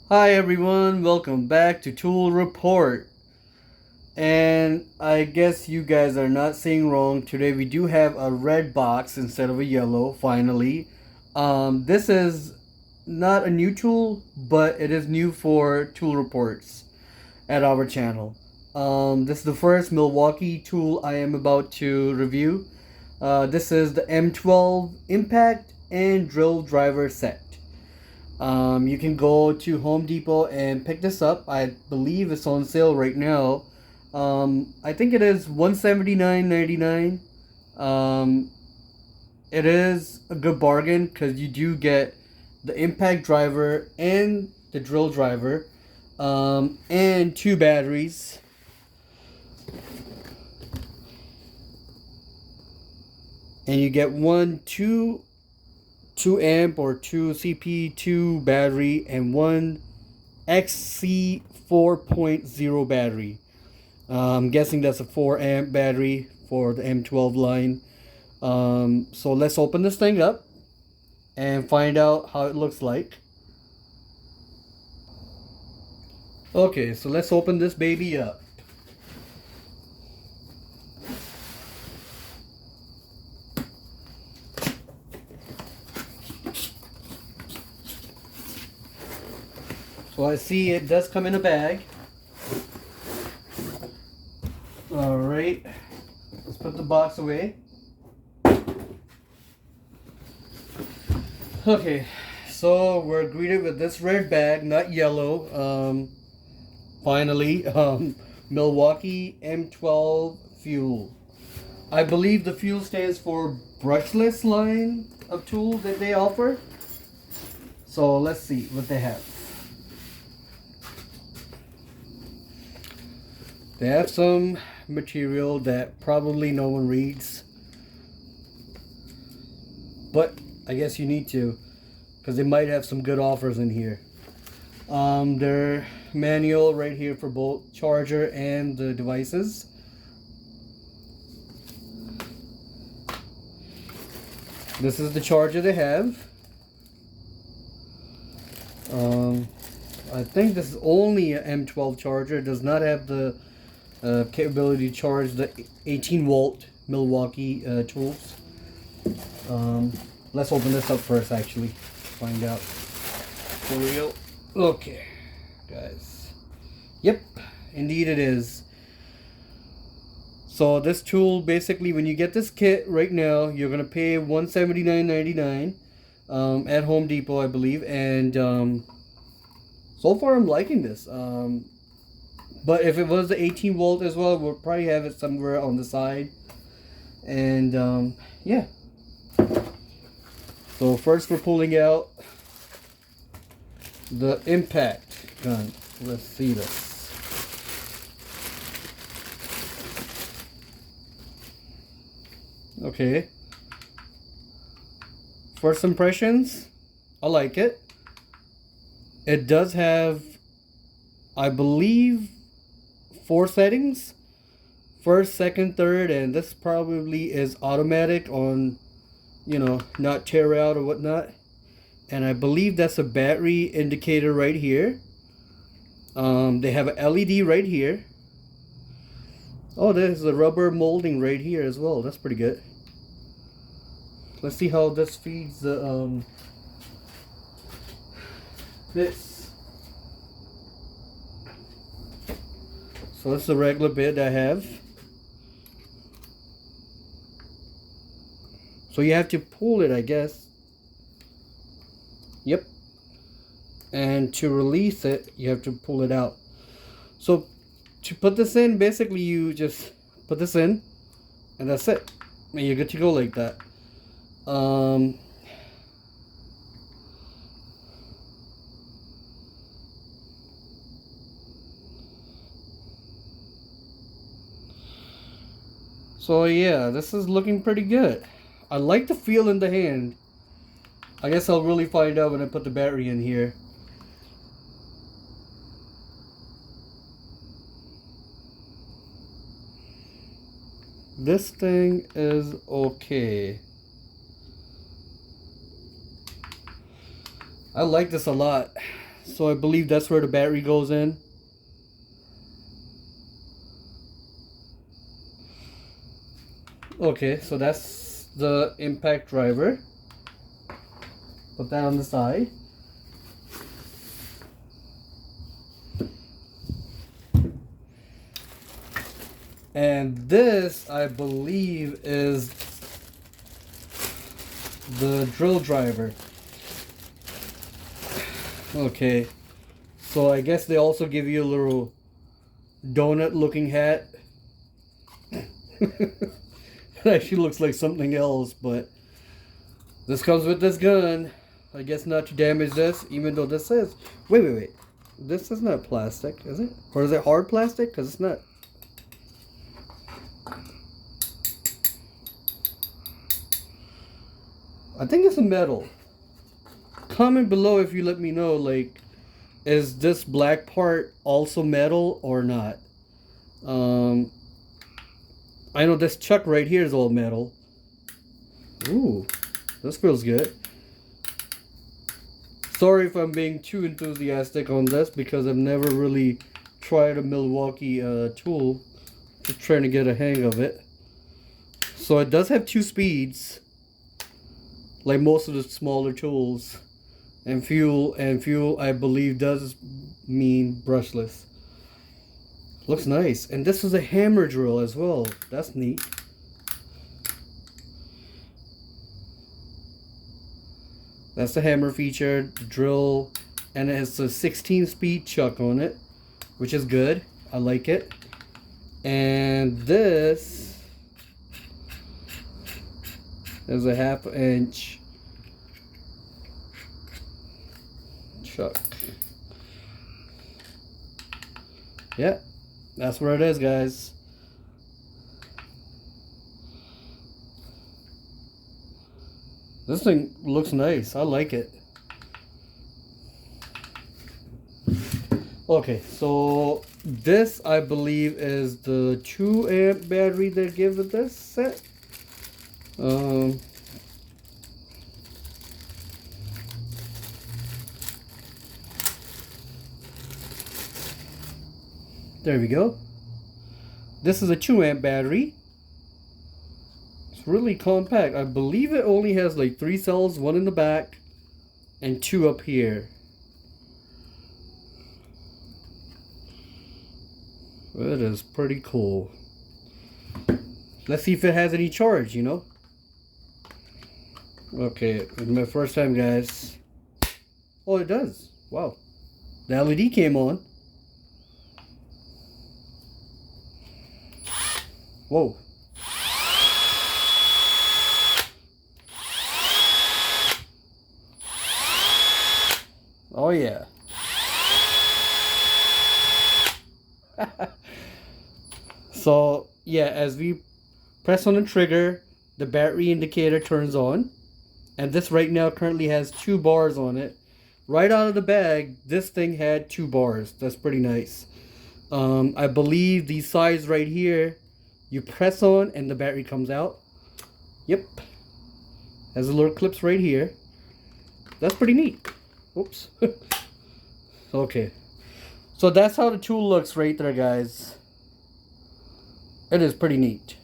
Hi everyone, welcome back to Tool Report. And I guess you guys are not saying wrong. Today we do have a red box instead of a yellow, finally. This is not a new tool, but it is new for tool reports at our channel. This is the first Milwaukee tool I am about to review. This is the M12 Impact and Drill Driver Set. You can go to Home Depot and pick this up. I believe it's on sale right now. I think it is $179.99. It is a good bargain because you do get the impact driver and the drill driver, and two batteries. And you get one 2 amp or 2 CP2 battery and one XC 4.0 battery. I'm guessing that's a 4 amp battery for the M12 line. So let's open this thing up and find out how it looks like. Okay, so let's open this baby up. So I see it does come in a bag. Alright, let's put the box away. Okay, so we're greeted with this red bag, not yellow. Finally, Milwaukee M12 FUEL. I believe the FUEL stands for brushless line of tools that they offer. So let's see what they have. They have some material that probably no one reads, but I guess you need to, because they might have some good offers in here. Their manual right here for both charger and the devices. This is the charger they have. I think this is only an M12 charger. It does not have the capability to charge the 18-volt Milwaukee tools. Let's open this up first, actually. Find out for real. Okay, guys. Yep, indeed it is. So this tool, basically, when you get this kit right now, you're gonna pay $179.99 at Home Depot, I believe. And so far, I'm liking this. But if it was the 18 volt as well, we'll probably have it somewhere on the side. And yeah. So first we're pulling out the impact gun. Let's see this. Okay. First impressions, I like it. It does have, I believe, 4 settings: first, second, third, and this probably is automatic on, you know, not tear out or whatnot. And I believe that's a battery indicator right here. They have an LED right here. Oh, there's a rubber molding right here as well. That's pretty good. Let's see how this feeds the this. So this is the regular bit I have. So you have to pull it, I guess. Yep. And to release it, you have to pull it out. So to put this in, basically you just put this in, and that's it. And you're good to go like that. So yeah, this is looking pretty good. I like the feel in the hand. I guess I'll really find out when I put the battery in here. This thing is okay. I like this a lot. So I believe that's where the battery goes in. Okay, so that's the impact driver. Put that on the side. And this, I believe, is the drill driver. Okay, so I guess they also give you a little donut looking hat. It actually looks like something else, but this comes with this gun. I guess not to damage this, even though this says, wait. This is not plastic, is it? Or is it hard plastic? Because it's not. I think it's a metal. Comment below if you let me know, like, is this black part also metal or not? I know this chuck right here is all metal. Ooh, this feels good. Sorry if I'm being too enthusiastic on this because I've never really tried a Milwaukee tool. Just trying to get a hang of it. So it does have 2 speeds, like most of the smaller tools. And fuel I believe does mean brushless. Looks nice. And this is a hammer drill as well. That's neat. That's the hammer feature, the drill, and it has a 16-speed chuck on it, which is good. I like it. And this is a 1/2 inch chuck. Yeah, that's where it is, guys. This thing looks nice. I like it. Okay, so this I believe is the 2 amp battery they give with this set. There we go. This is a 2 amp battery. It's really compact. I believe it only has like 3 cells, 1 in the back and 2 up here. It is pretty cool. Let's see if it has any charge, you know. Okay, it's my first time, guys. Oh, it does. Wow. The LED came on. Whoa. Oh yeah. So yeah, as we press on the trigger, the battery indicator turns on. And this right now currently has 2 bars on it. Right out of the bag, this thing had 2 bars. That's pretty nice. I believe these sides right here, you press on and the battery comes out. Yep. Has a little clips right here. That's pretty neat. Oops. Okay. So that's how the tool looks right there, guys. It is pretty neat.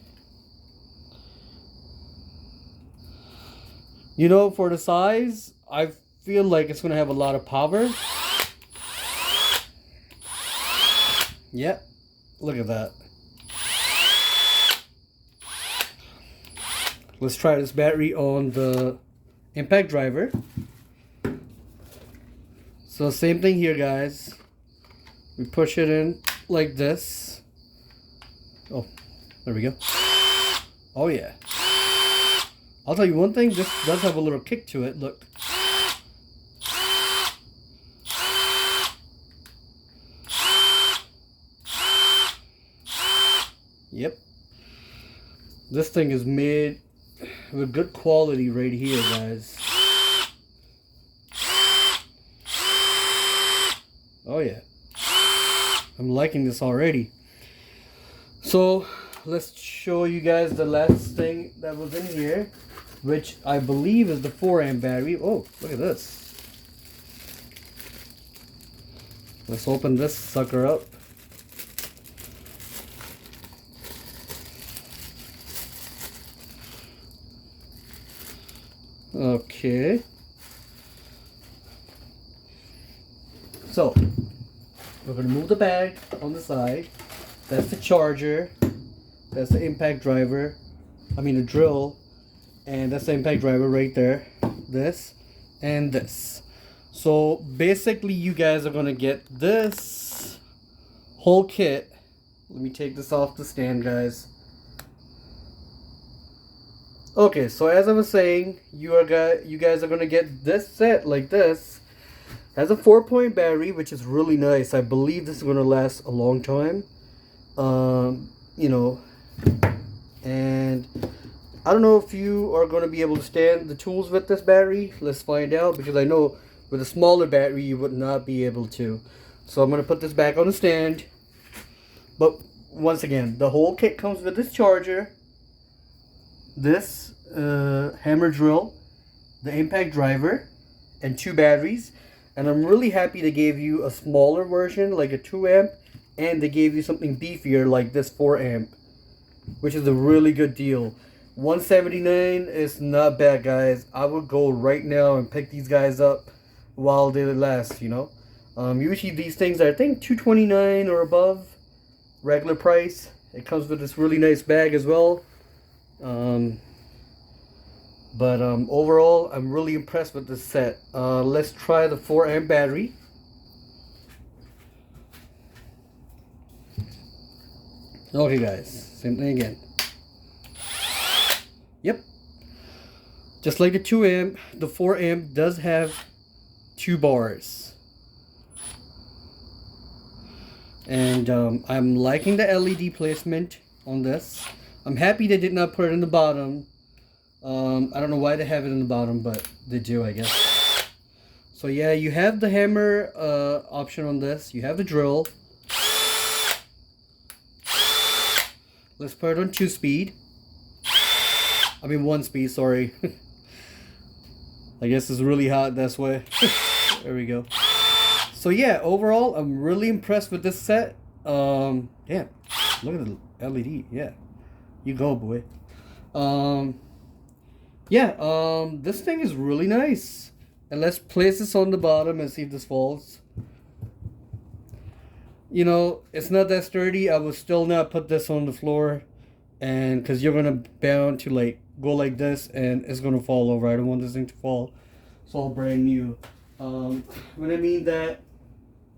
You know, for the size, I feel like it's going to have a lot of power. Yep. Look at that. Let's try this battery on the impact driver. So same thing here, guys. We push it in like this. Oh, there we go. Oh yeah. I'll tell you one thing, this does have a little kick to it. Look. Yep. This thing is made with good quality right here, guys. Oh yeah. I'm liking this already. So let's show you guys the last thing that was in here, which I believe is the 4 amp battery. Oh, look at this. Let's open this sucker up. Okay. So, we're going to move the bag on the side. That's the charger. That's the impact driver. I mean the drill. And that's the impact driver right there. This and this. So basically you guys are going to get this whole kit. Let me take this off the stand, guys. Okay, so as I was saying, you guys are going to get this set like this. Has a 4-point battery, which is really nice. I believe this is going to last a long time. You know, and I don't know if you are going to be able to stand the tools with this battery. Let's find out, because I know with a smaller battery you would not be able to. So I'm going to put this back on the stand. But once again, the whole kit comes with this charger, this hammer drill, the impact driver, and 2 batteries. And I'm really happy they gave you a smaller version, like a 2 amp, and they gave you something beefier like this 4 amp, which is a really good deal. $179 is not bad, guys. I would go right now and pick these guys up while they last, you know. Usually these things are, I think, $229 or above regular price. It comes with this really nice bag as well. But overall, I'm really impressed with this set. Let's try the 4 amp battery. Okay, guys, same thing again. Yep, just like the 2 amp, the 4 amp does have 2 bars. And I'm liking the LED placement on this. I'm happy they did not put it in the bottom. I don't know why they have it in the bottom, but they do, I guess. So yeah, you have the hammer option on this. You have the drill. Let's put it on 2 speed. I mean 1 speed, sorry. I guess it's really hot this way. There we go. So yeah, overall, I'm really impressed with this set. Yeah, look at the LED. Yeah, you go, boy. Yeah, this thing is really nice. And let's place this on the bottom and see if this falls. You know, it's not that sturdy. I would still not put this on the floor, and because you're gonna bound to like go like this and it's gonna fall over. I don't want this thing to fall. It's all brand new. When I mean that,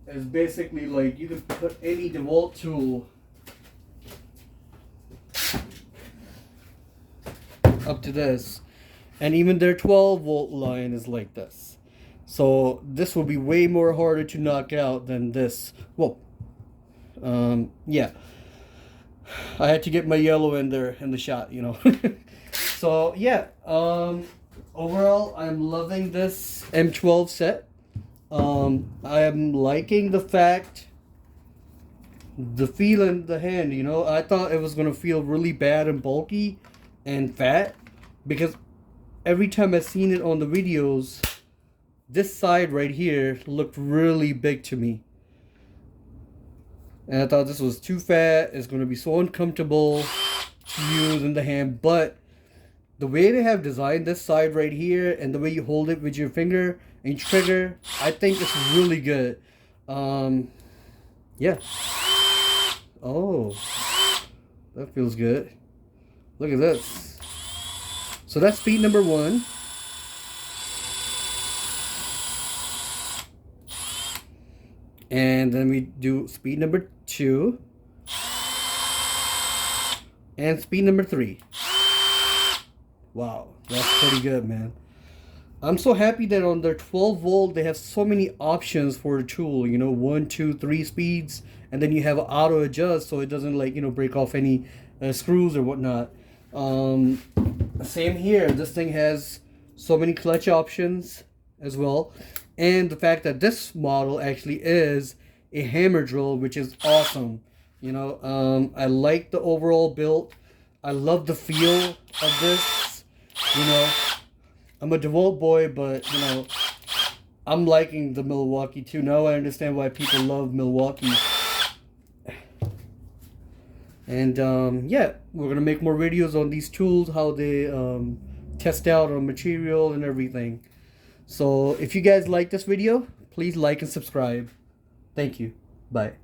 it's basically like you can put any DeWalt tool up to this, and even their 12-volt line is like this. So this will be way more harder to knock out than this. Whoa. Yeah, I had to get my yellow in there in the shot, you know. So yeah, overall I'm loving this M12 set. I am liking the fact, the feel in the hand, you know. I thought it was gonna feel really bad and bulky and fat, because every time I've seen it on the videos, this side right here looked really big to me. And I thought this was too fat. It's going to be so uncomfortable to use in the hand. But the way they have designed this side right here, and the way you hold it with your finger and trigger, I think it's really good. Yeah. Oh, that feels good. Look at this. So that's speed number 1. And then we do speed number 2. And speed number 3. Wow, that's pretty good, man. I'm so happy that on their 12-volt, they have so many options for the tool. You know, 1, 2, 3 speeds. And then you have auto adjust, so it doesn't, like, you know, break off any screws or whatnot. Same here. This thing has so many clutch options as well. And the fact that this model actually is a hammer drill, which is awesome. You know, I like the overall build. I love the feel of this. You know, I'm a DeWalt boy, but, you know, I'm liking the Milwaukee too. Now I understand why people love Milwaukee. And yeah, we're gonna make more videos on these tools, how they test out on material and everything. So if you guys like this video, please like and subscribe. Thank you. Bye.